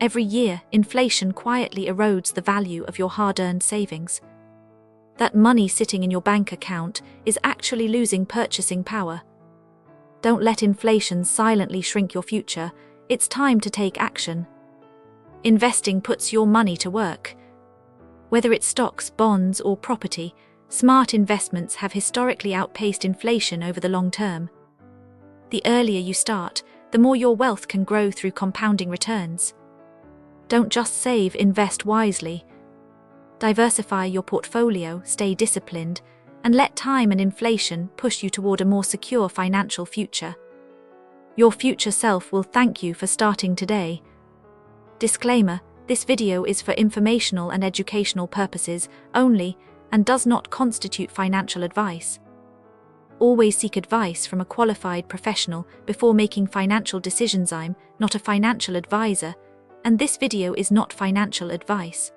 Every year, inflation quietly erodes the value of your hard-earned savings. That money sitting in your bank account is actually losing purchasing power. Don't let inflation silently shrink your future. It's time to take action. Investing puts your money to work. Whether it's stocks, bonds, or property, smart investments have historically outpaced inflation over the long term. The earlier you start, the more your wealth can grow through compounding returns. Don't just save, invest wisely. Diversify your portfolio, stay disciplined, and let time and inflation push you toward a more secure financial future. Your future self will thank you for starting today. Disclaimer: this video is for informational and educational purposes only and does not constitute financial advice. Always seek advice from a qualified professional before making financial decisions. I'm not a financial advisor, and this video is not financial advice.